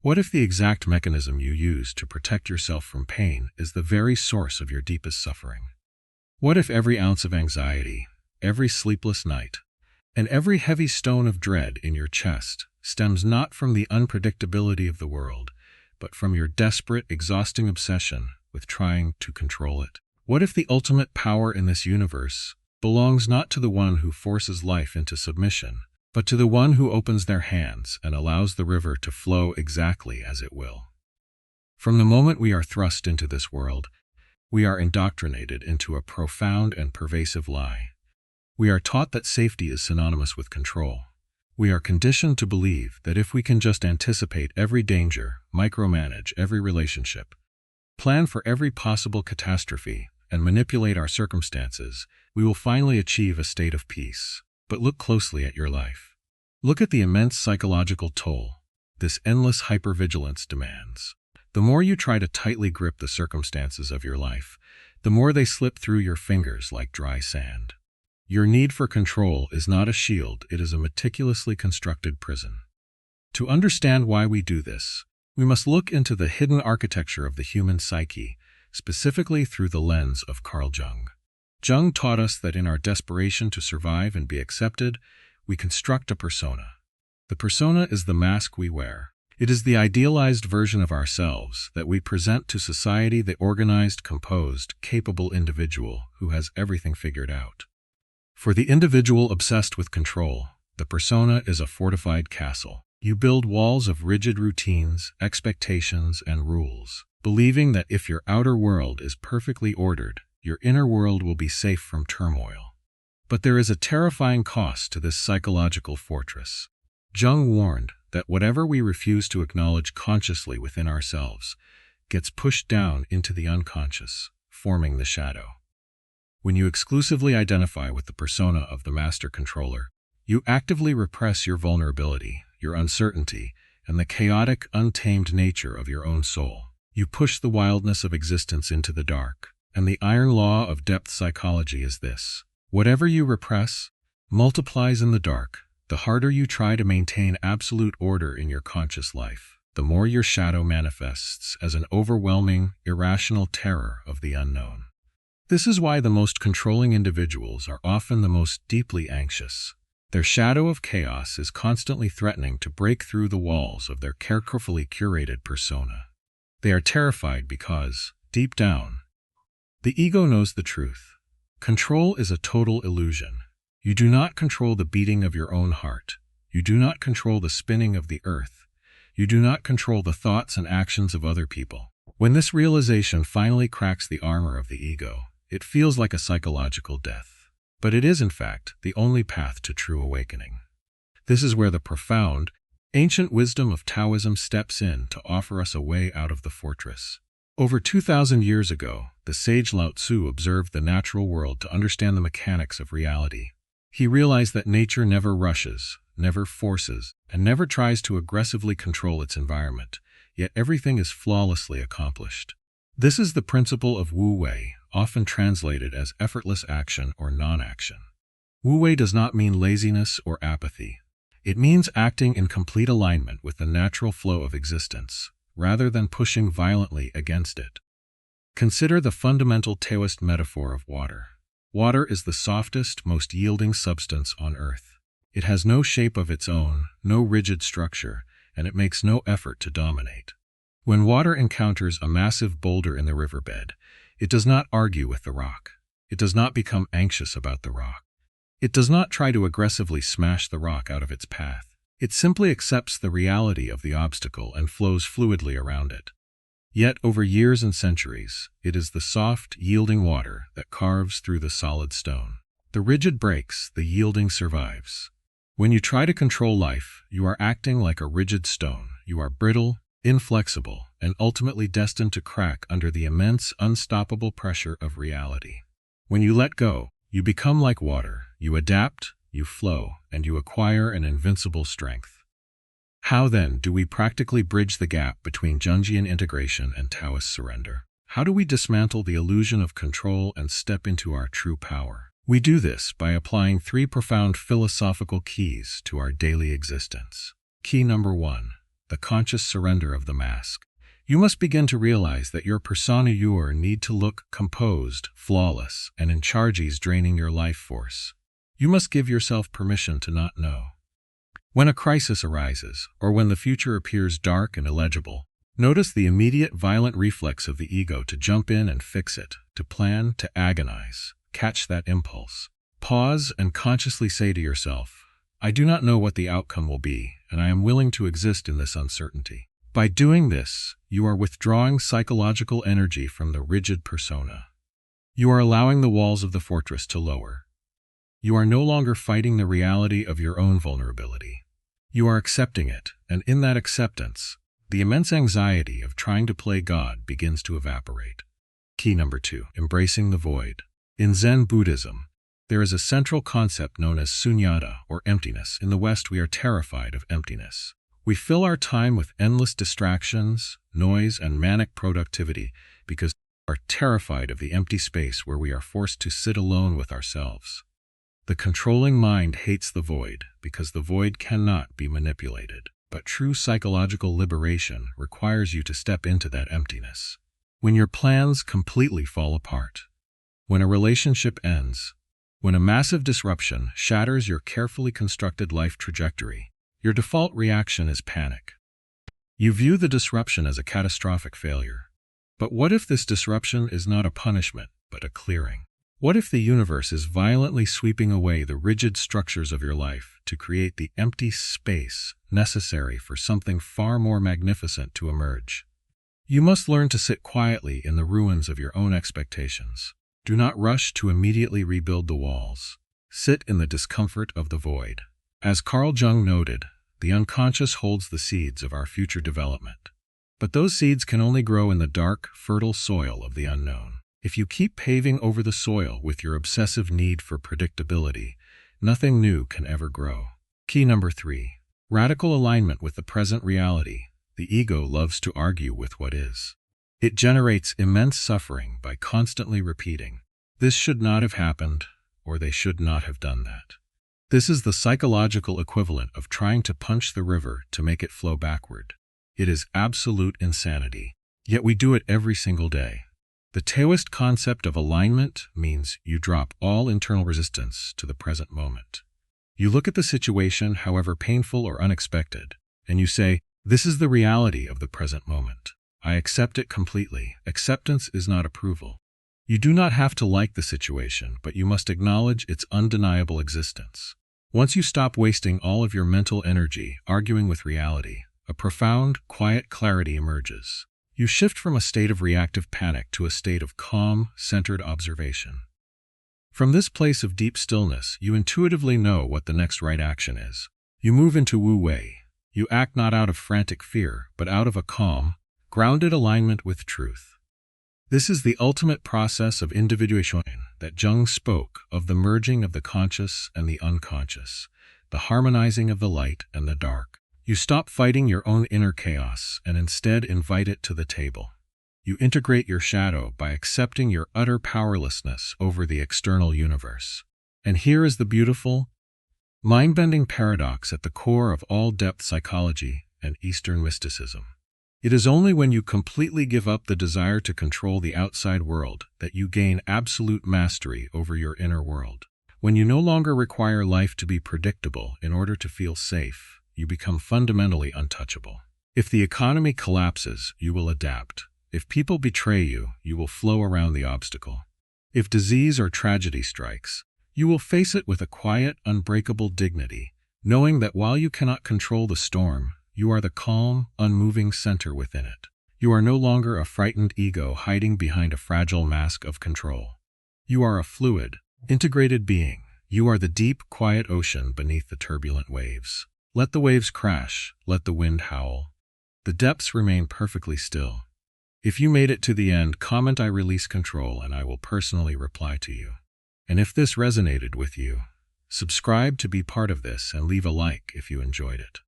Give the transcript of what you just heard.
What if the exact mechanism you use to protect yourself from pain is the very source of your deepest suffering? What if every ounce of anxiety, every sleepless night, and every heavy stone of dread in your chest stems not from the unpredictability of the world, but from your desperate, exhausting obsession with trying to control it? What if the ultimate power in this universe belongs not to the one who forces life into submission, but to the one who opens their hands and allows the river to flow exactly as it will? From the moment we are thrust into this world, we are indoctrinated into a profound and pervasive lie. We are taught that safety is synonymous with control. We are conditioned to believe that if we can just anticipate every danger, micromanage every relationship, plan for every possible catastrophe, and manipulate our circumstances, we will finally achieve a state of peace. But look closely at your life. Look at the immense psychological toll this endless hypervigilance demands. The more you try to tightly grip the circumstances of your life, the more they slip through your fingers like dry sand. Your need for control is not a shield, it is a meticulously constructed prison. To understand why we do this, we must look into the hidden architecture of the human psyche, specifically through the lens of Carl Jung. Jung taught us that in our desperation to survive and be accepted, we construct a persona. The persona is the mask we wear. It is the idealized version of ourselves that we present to society, the organized, composed, capable individual who has everything figured out. For the individual obsessed with control, the persona is a fortified castle. You build walls of rigid routines, expectations, and rules, believing that if your outer world is perfectly ordered, your inner world will be safe from turmoil. But there is a terrifying cost to this psychological fortress. Jung warned that whatever we refuse to acknowledge consciously within ourselves gets pushed down into the unconscious, forming the shadow. When you exclusively identify with the persona of the master controller, you actively repress your vulnerability, your uncertainty, and the chaotic, untamed nature of your own soul. You push the wildness of existence into the dark. And the iron law of depth psychology is this: whatever you repress multiplies in the dark. The harder you try to maintain absolute order in your conscious life, the more your shadow manifests as an overwhelming, irrational terror of the unknown. This is why the most controlling individuals are often the most deeply anxious. Their shadow of chaos is constantly threatening to break through the walls of their carefully curated persona. They are terrified because, deep down, the ego knows the truth. Control is a total illusion. You do not control the beating of your own heart. You do not control the spinning of the earth. You do not control the thoughts and actions of other people. When this realization finally cracks the armor of the ego, it feels like a psychological death. But it is, in fact, the only path to true awakening. This is where the profound, ancient wisdom of Taoism steps in to offer us a way out of the fortress. Over 2,000 years ago, the sage Lao Tzu observed the natural world to understand the mechanics of reality. He realized that nature never rushes, never forces, and never tries to aggressively control its environment, yet everything is flawlessly accomplished. This is the principle of Wu Wei, often translated as effortless action or non-action. Wu Wei does not mean laziness or apathy. It means acting in complete alignment with the natural flow of existence, rather than pushing violently against it. Consider the fundamental Taoist metaphor of water. Water is the softest, most yielding substance on earth. It has no shape of its own, no rigid structure, and it makes no effort to dominate. When water encounters a massive boulder in the riverbed, it does not argue with the rock. It does not become anxious about the rock. It does not try to aggressively smash the rock out of its path. It simply accepts the reality of the obstacle and flows fluidly around it. Yet, over years and centuries, it is the soft, yielding water that carves through the solid stone. The rigid breaks, the yielding survives. When you try to control life, you are acting like a rigid stone. You are brittle, inflexible, and ultimately destined to crack under the immense, unstoppable pressure of reality. When you let go, you become like water. You adapt, you flow, and you acquire an invincible strength. How then do we practically bridge the gap between Jungian integration and Taoist surrender? How do we dismantle the illusion of control and step into our true power? We do this by applying 3 profound philosophical keys to our daily existence. Key number 1: the conscious surrender of the mask. You must begin to realize that your persona need to look composed, flawless, and in charges draining your life force. You must give yourself permission to not know. When a crisis arises, or when the future appears dark and illegible, notice the immediate violent reflex of the ego to jump in and fix it, to plan, to agonize. Catch that impulse. Pause and consciously say to yourself, I do not know what the outcome will be, and I am willing to exist in this uncertainty. By doing this, you are withdrawing psychological energy from the rigid persona. You are allowing the walls of the fortress to lower. You are no longer fighting the reality of your own vulnerability. You are accepting it, and in that acceptance, the immense anxiety of trying to play God begins to evaporate. Key number 2. Embracing the void. In Zen Buddhism, there is a central concept known as sunyata, or emptiness. In the West, we are terrified of emptiness. We fill our time with endless distractions, noise, and manic productivity because we are terrified of the empty space where we are forced to sit alone with ourselves. The controlling mind hates the void because the void cannot be manipulated. But true psychological liberation requires you to step into that emptiness. When your plans completely fall apart, when a relationship ends, when a massive disruption shatters your carefully constructed life trajectory, your default reaction is panic. You view the disruption as a catastrophic failure. But what if this disruption is not a punishment, but a clearing? What if the universe is violently sweeping away the rigid structures of your life to create the empty space necessary for something far more magnificent to emerge? You must learn to sit quietly in the ruins of your own expectations. Do not rush to immediately rebuild the walls. Sit in the discomfort of the void. As Carl Jung noted, the unconscious holds the seeds of our future development. But those seeds can only grow in the dark, fertile soil of the unknown. If you keep paving over the soil with your obsessive need for predictability, nothing new can ever grow. Key number 3. Radical alignment with the present reality. The ego loves to argue with what is. It generates immense suffering by constantly repeating, this should not have happened, or they should not have done that. This is the psychological equivalent of trying to punch the river to make it flow backward. It is absolute insanity, yet we do it every single day. The Taoist concept of alignment means you drop all internal resistance to the present moment. You look at the situation, however painful or unexpected, and you say, this is the reality of the present moment. I accept it completely. Acceptance is not approval. You do not have to like the situation, but you must acknowledge its undeniable existence. Once you stop wasting all of your mental energy arguing with reality, a profound, quiet clarity emerges. You shift from a state of reactive panic to a state of calm, centered observation. From this place of deep stillness, you intuitively know what the next right action is. You move into Wu Wei. You act not out of frantic fear, but out of a calm, grounded alignment with truth. This is the ultimate process of individuation that Jung spoke of, the merging of the conscious and the unconscious, the harmonizing of the light and the dark. You stop fighting your own inner chaos and instead invite it to the table. You integrate your shadow by accepting your utter powerlessness over the external universe. And here is the beautiful, mind-bending paradox at the core of all depth psychology and Eastern mysticism. It is only when you completely give up the desire to control the outside world that you gain absolute mastery over your inner world. When you no longer require life to be predictable in order to feel safe, you become fundamentally untouchable. If the economy collapses, you will adapt. If people betray you, you will flow around the obstacle. If disease or tragedy strikes, you will face it with a quiet, unbreakable dignity, knowing that while you cannot control the storm, you are the calm, unmoving center within it. You are no longer a frightened ego hiding behind a fragile mask of control. You are a fluid, integrated being. You are the deep, quiet ocean beneath the turbulent waves. Let the waves crash, let the wind howl. The depths remain perfectly still. If you made it to the end, comment I release control and I will personally reply to you. And if this resonated with you, subscribe to be part of this and leave a like if you enjoyed it.